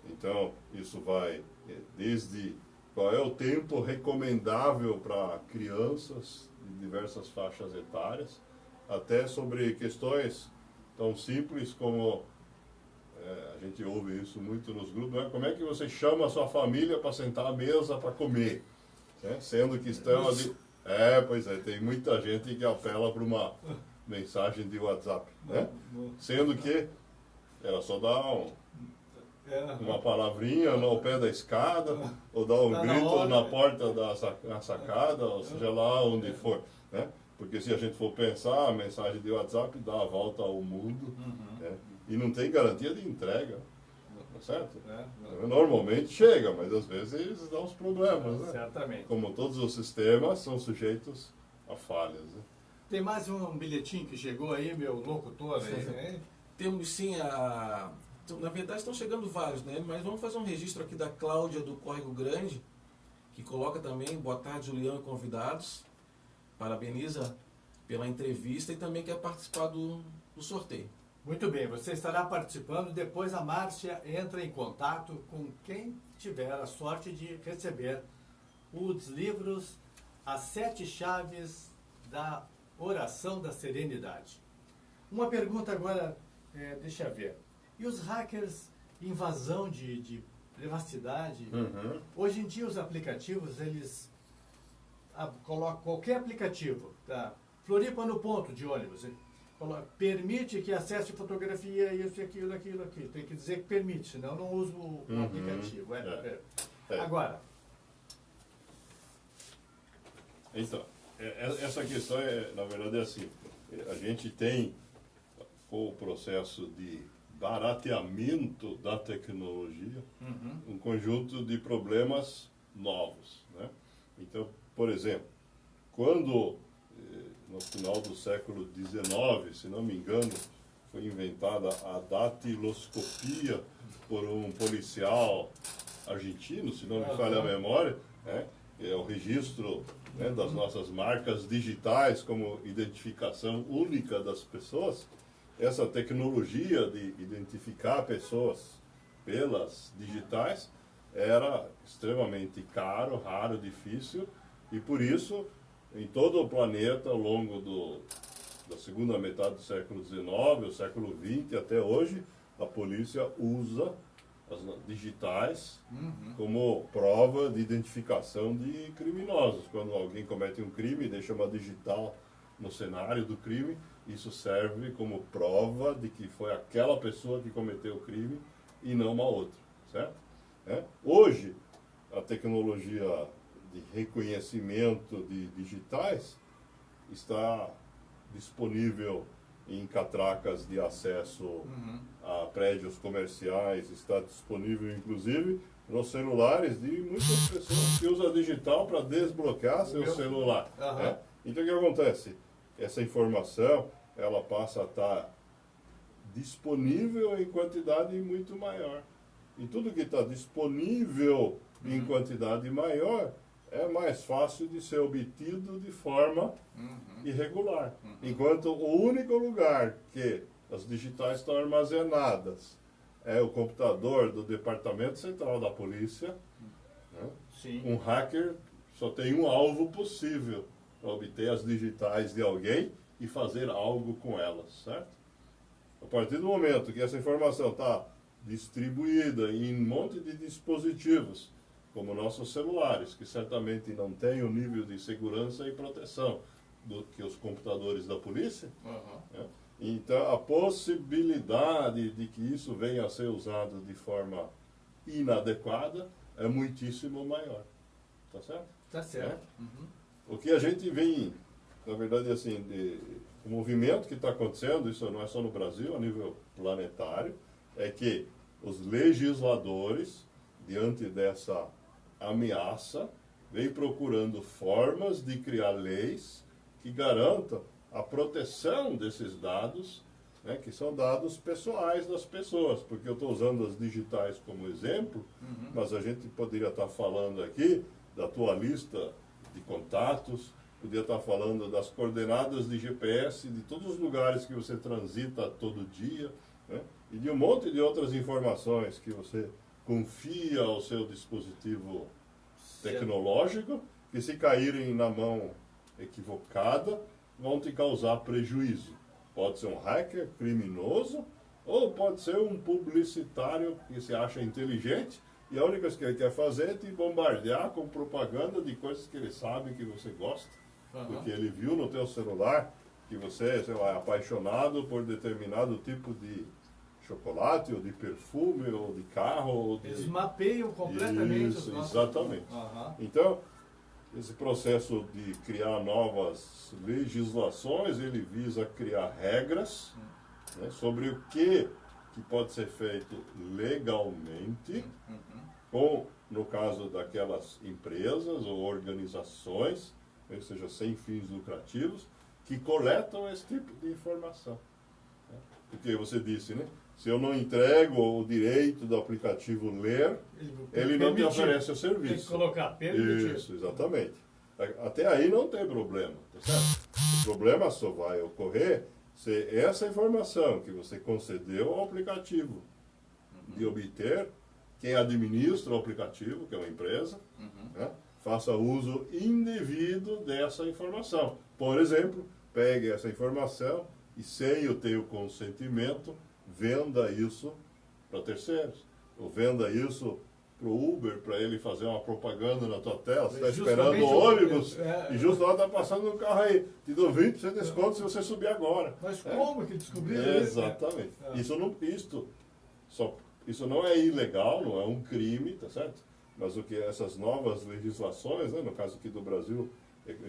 Speaker 3: Então, isso vai desde qual é o tempo recomendável para crianças de diversas faixas etárias, até sobre questões tão simples como, a gente ouve isso muito nos grupos, né? Como é que você chama a sua família para sentar à mesa para comer? Né? Sendo que estão ali... Pois é, tem muita gente que apela para uma mensagem de WhatsApp, né? Sendo que ela só dá uma palavrinha no pé da escada, ou dá um grito na porta da sacada, ou seja lá onde for, né? Porque se a gente for pensar, a mensagem de WhatsApp dá a volta ao mundo, né? E não tem garantia de entrega, tá certo? Normalmente chega, mas às vezes dá uns problemas, né?
Speaker 2: Certamente.
Speaker 3: Como todos os sistemas são sujeitos a falhas, né?
Speaker 2: Tem mais um bilhetinho que chegou aí, meu locutor aí.
Speaker 4: Temos sim na verdade estão chegando vários, né? Mas vamos fazer um registro aqui da Cláudia do Córrego Grande, que coloca também, boa tarde, Julião e convidados. Parabeniza pela entrevista e também quer participar do sorteio.
Speaker 2: Muito bem, você estará participando, depois a Márcia entra em contato com quem tiver a sorte de receber os livros As 7 Chaves da Oração da Serenidade. Uma pergunta agora, deixa eu ver. E os hackers, invasão de privacidade? Hoje em dia os aplicativos, eles colocam qualquer aplicativo, tá? Floripa no ponto de ônibus, permite que acesse fotografia, isso, aquilo. Tem que dizer que permite, senão não uso o aplicativo. Agora.
Speaker 3: Então, essa questão na verdade, é assim. A gente tem o processo de barateamento da tecnologia, um conjunto de problemas novos, né? Então, por exemplo, quando no final do século XIX, se não me engano, foi inventada a datiloscopia por um policial argentino, se não me falha a memória, né? É o registro, né, das nossas marcas digitais como identificação única das pessoas. Essa tecnologia de identificar pessoas pelas digitais era extremamente caro, raro, difícil, e por isso, em todo o planeta, ao longo da segunda metade do século XIX, o século XX até hoje, a polícia usa as digitais como prova de identificação de criminosos. Quando alguém comete um crime e deixa uma digital no cenário do crime, isso serve como prova de que foi aquela pessoa que cometeu o crime e não uma outra, certo? Hoje, a tecnologia de reconhecimento de digitais está disponível em catracas de acesso a prédios comerciais, está disponível inclusive nos celulares de muitas pessoas que usam a digital para desbloquear seu celular. Então o que acontece? Essa informação ela passa a estar disponível em quantidade muito maior. E tudo que está disponível em quantidade maior é mais fácil de ser obtido de forma irregular. Enquanto o único lugar que as digitais estão armazenadas. É o computador do Departamento Central da Polícia. Né?
Speaker 2: Sim.
Speaker 3: Um hacker só tem um alvo possível para obter as digitais de alguém e fazer algo com elas, certo? A partir do momento que essa informação está distribuída em um monte de dispositivos, como nossos celulares, que certamente não têm o nível de segurança e proteção do que os computadores da polícia, né? Então a possibilidade de que isso venha a ser usado de forma inadequada é muitíssimo maior. Tá certo?
Speaker 2: Tá certo.
Speaker 3: O que a gente vem, na verdade, assim, o movimento que está acontecendo, isso não é só no Brasil, a nível planetário, é que os legisladores, diante dessa ameaça, vêm procurando formas de criar leis que garantam a proteção desses dados, né, que são dados pessoais das pessoas, porque eu estou usando as digitais como exemplo, mas a gente poderia estar falando aqui da tua lista de contatos, poderia estar falando das coordenadas de GPS de todos os lugares que você transita todo dia, né, e de um monte de outras informações que você confia ao seu dispositivo tecnológico, que se caírem na mão equivocada, vão te causar prejuízo. Pode ser um hacker criminoso, ou pode ser um publicitário que se acha inteligente, e a única coisa que ele quer fazer é te bombardear com propaganda de coisas que ele sabe que você gosta, porque ele viu no teu celular que você, sei lá, é apaixonado por determinado tipo de chocolate, ou de perfume, ou de carro, ou de...
Speaker 2: Eles mapeiam completamente os
Speaker 3: Isso,
Speaker 2: nossos...
Speaker 3: exatamente. Então, esse processo de criar novas legislações, ele visa criar regras, né, sobre o que pode ser feito legalmente, com, no caso daquelas empresas ou organizações, ou seja, sem fins lucrativos, que coletam esse tipo de informação. Né? Porque você disse, né? Se eu não entrego o direito do aplicativo ler, ele não te oferece o serviço.
Speaker 2: Tem que colocar permitido.
Speaker 3: Isso, exatamente. Até aí não tem problema, tá certo? O problema só vai ocorrer se essa informação que você concedeu ao aplicativo de obter, quem administra o aplicativo, que é uma empresa, né, faça uso indevido dessa informação. Por exemplo, pegue essa informação e, sem o teu consentimento, venda isso para terceiros. Ou venda isso para o Uber, para ele fazer uma propaganda na tua tela. Você está esperando o ônibus e justo lá está passando um carro aí. Te dou 20% de desconto se você subir agora.
Speaker 2: Mas como que descobriram isso?
Speaker 3: Exatamente. Isso não é ilegal, não é um crime, tá certo? Mas o que essas novas legislações, né, no caso aqui do Brasil,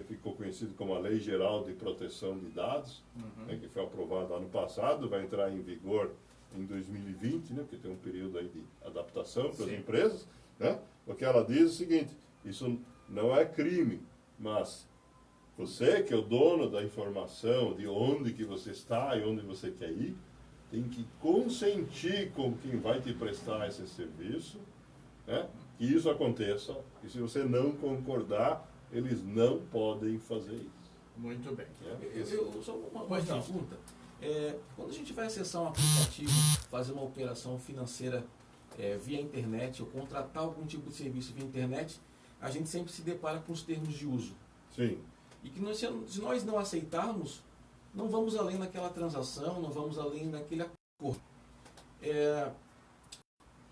Speaker 3: ficou conhecido como a Lei Geral de Proteção de Dados, né, que foi aprovada ano passado, vai entrar em vigor em 2020, né, porque tem um período aí de adaptação para as empresas, né? O que ela diz é o seguinte: isso não é crime, mas você, que é o dono da informação de onde que você está e onde você quer ir, tem que consentir com quem vai te prestar esse serviço, né, que isso aconteça, e se você não concordar, eles não podem fazer isso.
Speaker 2: Muito bem.
Speaker 4: Só uma pergunta. Quando a gente vai acessar um aplicativo, fazer uma operação financeira via internet, ou contratar algum tipo de serviço via internet, a gente sempre se depara com os termos de uso.
Speaker 3: Sim.
Speaker 4: E que se nós não aceitarmos, não vamos além daquela transação, não vamos além daquele acordo.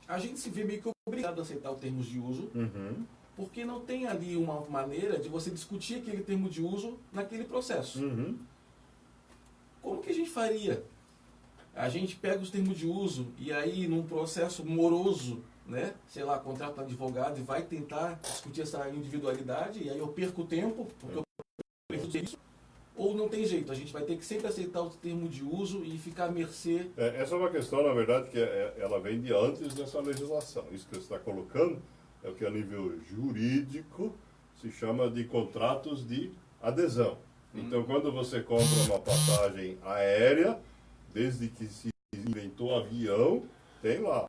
Speaker 4: A gente se vê meio que obrigado a aceitar os termos de uso, porque não tem ali uma maneira de você discutir aquele termo de uso naquele processo. Como que a gente faria? A gente pega os termos de uso e aí, num processo moroso, né, sei lá, contrata um advogado e vai tentar discutir essa individualidade, e aí eu perco tempo, porque eu perco isso. Ou não tem jeito, a gente vai ter que sempre aceitar o termo de uso e ficar à mercê.
Speaker 3: Essa é uma questão, na verdade, que ela vem de antes dessa legislação. Isso que você está colocando é o que a nível jurídico se chama de contratos de adesão. Então, quando você compra uma passagem aérea, desde que se inventou avião, tem lá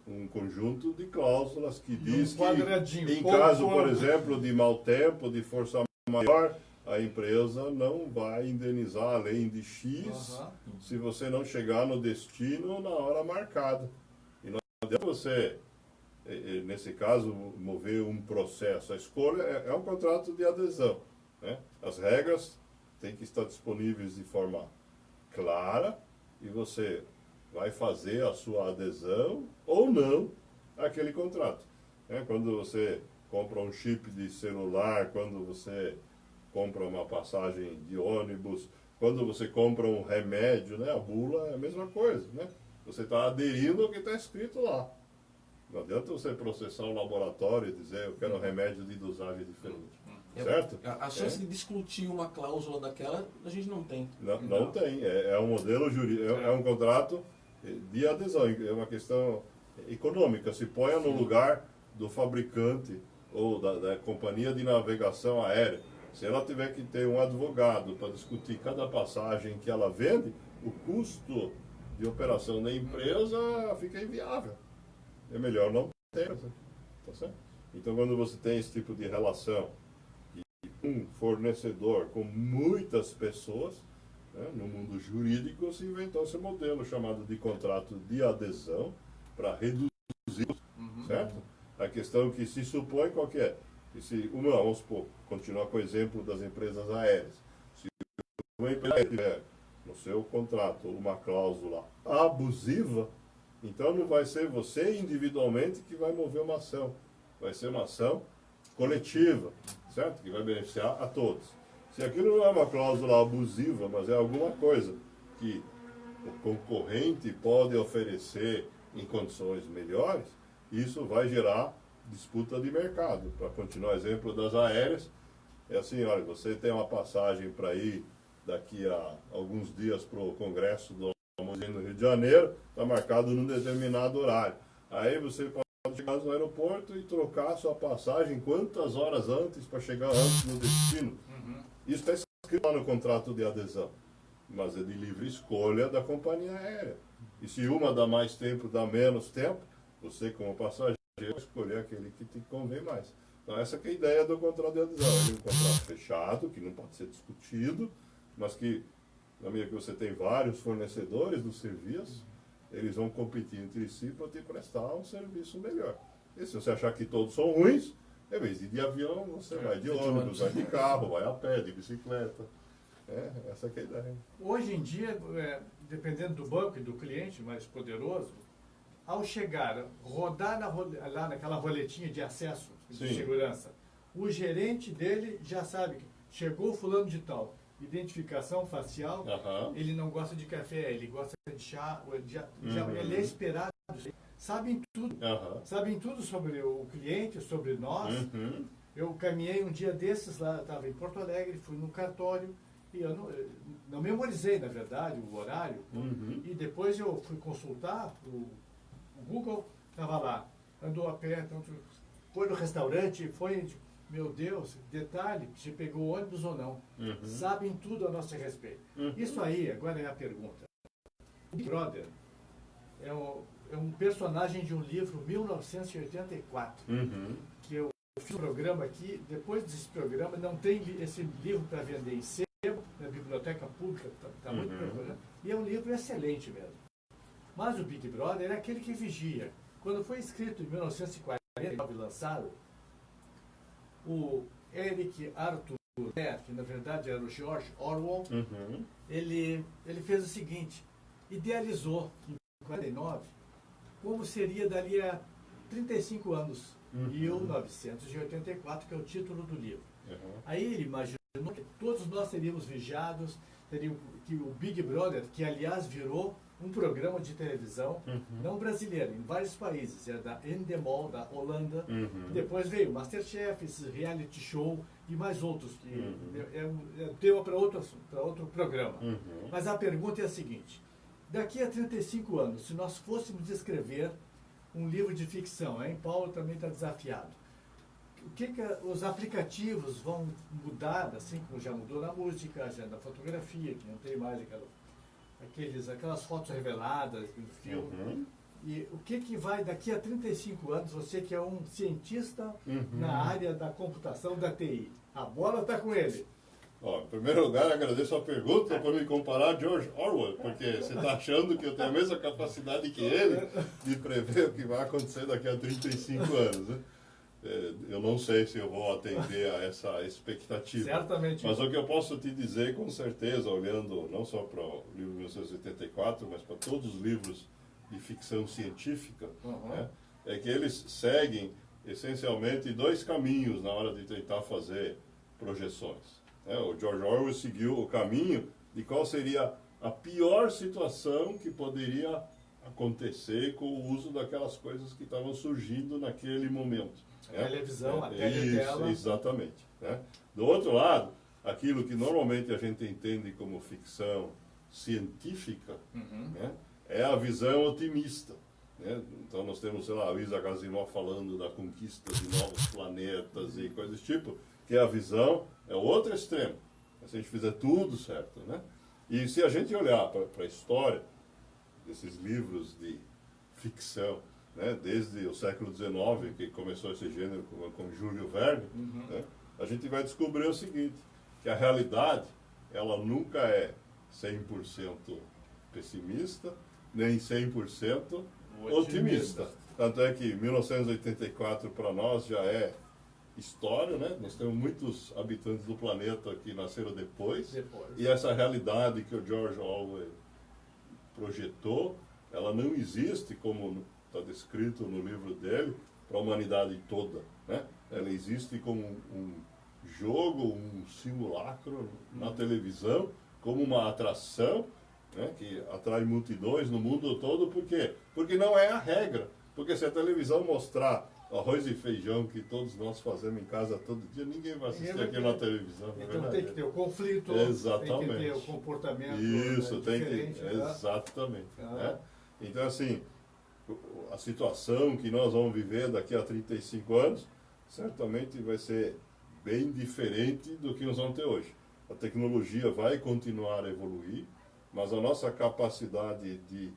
Speaker 3: um conjunto de cláusulas que diz que, em caso, por exemplo, de mau tempo, de força maior, a empresa não vai indenizar além de X se você não chegar no destino na hora marcada. E não adianta você, nesse caso, mover um processo. A escolha é um contrato de adesão, né? As regras têm que estar disponíveis de forma clara e você vai fazer a sua adesão ou não àquele contrato. Quando você compra um chip de celular, quando você compra uma passagem de ônibus, quando você compra um remédio, né? A bula é a mesma coisa, né? Você está aderindo ao que está escrito lá. Não adianta você processar um laboratório e dizer eu quero um remédio de dosagem diferente. Certo?
Speaker 4: A chance de discutir uma cláusula daquela, a gente não tem.
Speaker 3: Não tem. É um modelo jurídico, é um contrato de adesão. É uma questão econômica. Se ponha no lugar do fabricante ou da companhia de navegação aérea. Se ela tiver que ter um advogado para discutir cada passagem que ela vende, o custo de operação da empresa fica inviável. É melhor não ter. Tá certo? Então, quando você tem esse tipo de relação, um fornecedor com muitas pessoas, né, no mundo jurídico se inventou esse modelo chamado de contrato de adesão para reduzir, certo? A questão que se supõe qual que é? E se vamos supor, continuar com o exemplo das empresas aéreas. Se uma empresa tiver no seu contrato uma cláusula abusiva, então não vai ser você individualmente que vai mover uma ação. Vai ser uma ação coletiva, certo? Que vai beneficiar a todos. Se aquilo não é uma cláusula abusiva, mas é alguma coisa que o concorrente pode oferecer em condições melhores, isso vai gerar disputa de mercado. Para continuar o exemplo das aéreas, é assim, olha, você tem uma passagem para ir daqui a alguns dias para o Congresso do no Rio de Janeiro, está marcado num determinado horário. Aí você pode chegar no aeroporto e trocar a sua passagem quantas horas antes para chegar antes no destino. Isso está escrito lá no contrato de adesão, mas é de livre escolha da companhia aérea. E se uma dá mais tempo, dá menos tempo, você como passageiro escolher aquele que te convém mais. Então essa que é a ideia do contrato de adesão. É um contrato fechado, que não pode ser discutido, mas que, na medida que você tem vários fornecedores do serviço, eles vão competir entre si para te prestar um serviço melhor. E se você achar que todos são ruins, em vez de ir de avião, você vai de ônibus, vai de carro, vai a pé, de bicicleta. Essa que é a ideia.
Speaker 2: Hoje em dia, dependendo do banco e do cliente mais poderoso, ao chegar, rodar lá naquela roletinha de acesso de segurança, o gerente dele já sabe que chegou fulano de tal, identificação facial, ele não gosta de café, ele gosta de chá, ele é esperado, sabem tudo, sabem tudo sobre o cliente, sobre nós. Eu caminhei um dia desses lá, estava em Porto Alegre, fui no cartório, e eu não memorizei, na verdade, o horário, e depois eu fui consultar o Google, estava lá, andou a pé, então, foi no restaurante, foi, meu Deus, detalhe, se pegou ônibus ou não. Sabem tudo a nosso respeito. Isso aí, agora é a pergunta. Big Brother é um personagem de um livro, 1984, que eu fiz um programa aqui, depois desse programa, não tem esse livro para vender em sebo, na biblioteca pública, está muito procurando, e é um livro excelente mesmo. Mas o Big Brother é aquele que vigia. Quando foi escrito em 1949 e lançado, o Eric Arthur, que na verdade era o George Orwell, ele fez o seguinte, idealizou em 1949 como seria dali a 35 anos, 1984, que é o título do livro. Aí ele imaginou que todos nós seríamos vigiados, que o Big Brother, que aliás virou um programa de televisão, não brasileiro, em vários países, era da Endemol, da Holanda, depois veio o Masterchef, esse reality show e mais outros, que é tema para outro programa. Mas a pergunta é a seguinte, daqui a 35 anos, se nós fôssemos escrever um livro de ficção, Paulo também está desafiado, o que os aplicativos vão mudar, assim como já mudou na música, já na fotografia, que não tem mais aquelas fotos reveladas do filme. E o que vai daqui a 35 anos, você que é um cientista na área da computação, da TI, a bola está com ele.
Speaker 3: Ó, em primeiro lugar, agradeço a pergunta por me comparar a George Orwell, porque você está achando que eu tenho a mesma capacidade que ele de prever o que vai acontecer daqui a 35 anos, né? Eu não sei se eu vou atender a essa expectativa.
Speaker 2: Certamente.
Speaker 3: Mas o que eu posso te dizer com certeza, olhando não só para o livro 1984, mas para todos os livros de ficção científica, né, é que eles seguem essencialmente dois caminhos na hora de tentar fazer projeções. O George Orwell seguiu o caminho de qual seria a pior situação que poderia acontecer com o uso daquelas coisas que estavam surgindo naquele momento.
Speaker 2: A televisão, a teletela.
Speaker 3: Exatamente. Né? Do outro lado, aquilo que normalmente a gente entende como ficção científica, né, é a visão otimista. Né? Então nós temos, sei lá, o Isaac Asimov falando da conquista de novos planetas e coisas do tipo, que a visão é o outro extremo. Se a gente fizer tudo certo, né? E se a gente olhar para a história desses livros de ficção, né, desde o século XIX, que começou esse gênero com Júlio Verne, né, a gente vai descobrir o seguinte, que a realidade, ela nunca é 100% pessimista, nem 100% otimista. Tanto é que 1984 para nós já é história, né? Nós temos muitos habitantes do planeta que nasceram depois. E essa realidade que o George Orwell projetou, ela não existe, como está descrito no livro dele, para a humanidade toda, né? Ela existe como um jogo, um simulacro na televisão, como uma atração, né, que atrai multidões no mundo todo. Por quê? Porque não é a regra. Porque se a televisão mostrar arroz e feijão que todos nós fazemos em casa todo dia, ninguém vai assistir aquilo na televisão.
Speaker 2: Então tem que ter o conflito,
Speaker 3: exatamente,
Speaker 2: tem que ter o comportamento.
Speaker 3: Isso, tem
Speaker 2: diferente,
Speaker 3: que.
Speaker 2: Né?
Speaker 3: Exatamente. Né? Então, assim, a situação que nós vamos viver daqui a 35 anos, certamente vai ser bem diferente do que nós vamos ter hoje. A tecnologia vai continuar a evoluir, mas a nossa capacidade de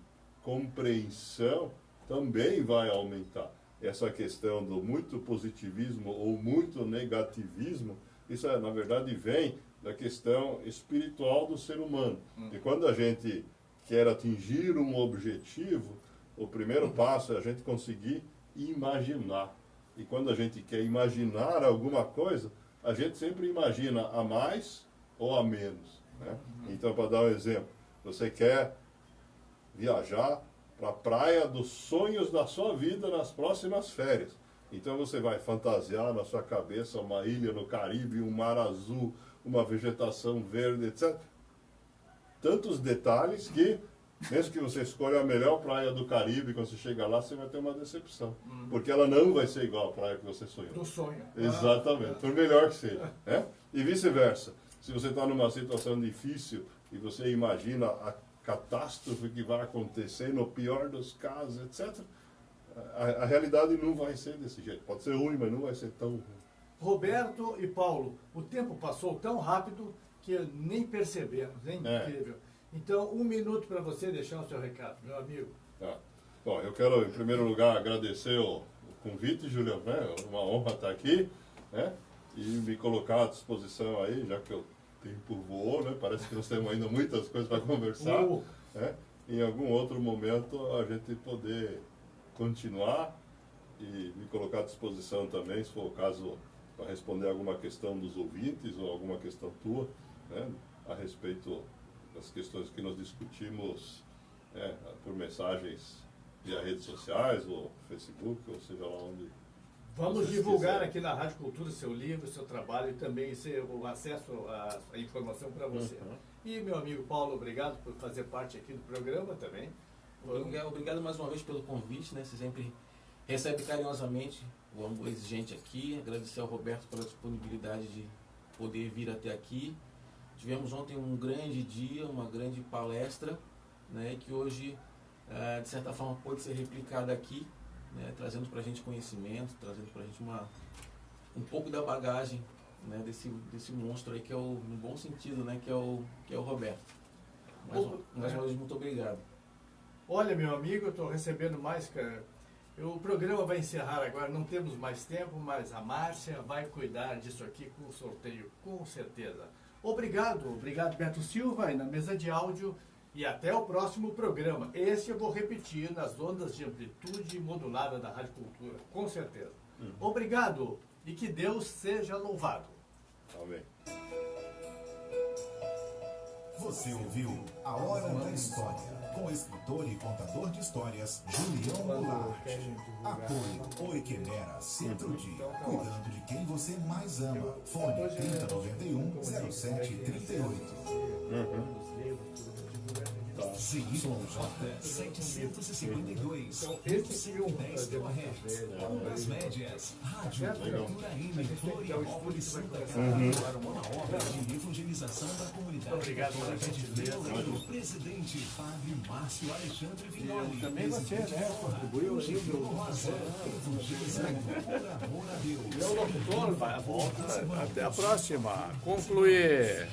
Speaker 3: compreensão também vai aumentar. Essa questão do muito positivismo ou muito negativismo, isso na verdade vem da questão espiritual do ser humano. E quando a gente quer atingir um objetivo, o primeiro passo é a gente conseguir imaginar. E quando a gente quer imaginar alguma coisa, a gente sempre imagina a mais ou a menos. Né? Então, para dar um exemplo, você quer viajar para a praia dos sonhos da sua vida nas próximas férias. Então você vai fantasiar na sua cabeça uma ilha no Caribe, um mar azul, uma vegetação verde, etc. Tantos detalhes que, mesmo que você escolha a melhor praia do Caribe, quando você chega lá, você vai ter uma decepção. Porque ela não vai ser igual à praia que você sonhou.
Speaker 2: Do sonho.
Speaker 3: Exatamente, por melhor que seja. Né? E vice-versa. Se você está numa situação difícil e você imagina a catástrofe que vai acontecer no pior dos casos, etc., a realidade não vai ser desse jeito. Pode ser ruim, mas não vai ser tão ruim.
Speaker 2: Roberto e Paulo, o tempo passou tão rápido que nem percebemos, é incrível. Então, 1 minuto para você deixar o seu recado, meu amigo.
Speaker 3: Bom, eu quero, em primeiro lugar, agradecer o convite, Julião, né? É uma honra estar aqui, né? E me colocar à disposição aí, já que o tempo voou, né? Parece que nós temos ainda muitas coisas para conversar. Né? Em algum outro momento, a gente poder continuar e me colocar à disposição também, se for o caso, para responder alguma questão dos ouvintes ou alguma questão tua, né? A respeito das questões que nós discutimos, por mensagens via redes sociais, ou Facebook, ou seja lá onde.
Speaker 2: Vamos divulgar aqui na Rádio Cultura seu livro, seu trabalho e também o acesso à informação para você. E, meu amigo Paulo, obrigado por fazer parte aqui do programa também.
Speaker 4: Obrigado mais uma vez pelo convite, né? Você sempre recebe carinhosamente o amor exigente aqui. Agradecer ao Roberto pela disponibilidade de poder vir até aqui. Tivemos ontem um grande dia, uma grande palestra, né? Que hoje, de certa forma, pode ser replicada aqui. Né, trazendo para a gente conhecimento, trazendo para a gente um pouco da bagagem, né, desse monstro aí que é no bom sentido, né, que é o Roberto. Mais uma vez, muito obrigado.
Speaker 2: Olha, meu amigo, eu estou recebendo mais, cara. O programa vai encerrar agora, não temos mais tempo, mas a Márcia vai cuidar disso aqui com o sorteio, com certeza. Obrigado Beto Silva, e na mesa de áudio, e até o próximo programa. Esse eu vou repetir nas ondas de amplitude modulada da Rádio Cultura, com certeza. Obrigado e que Deus seja louvado.
Speaker 3: Amém.
Speaker 1: Você ouviu A Hora da História, com o escritor e contador de histórias, Julião Goulart. Apoio Oikemera Centro-Dia, cuidando de quem você mais ama. Fone 3091-0738.
Speaker 8: CYJ 752, 1110 kHz, ondas médias, Rádio Cultura M, Florianópolis, Santa Catarina, uma obra de evangelização da comunidade católica de Deus, do presidente Padre Márcio Alexandre Vignoli.
Speaker 2: Também você, né? Contribuiu aí pro
Speaker 8: Rosa, evangelizando por amor a Deus.
Speaker 2: meu locutor, vai, volta. Até a próxima. Concluir.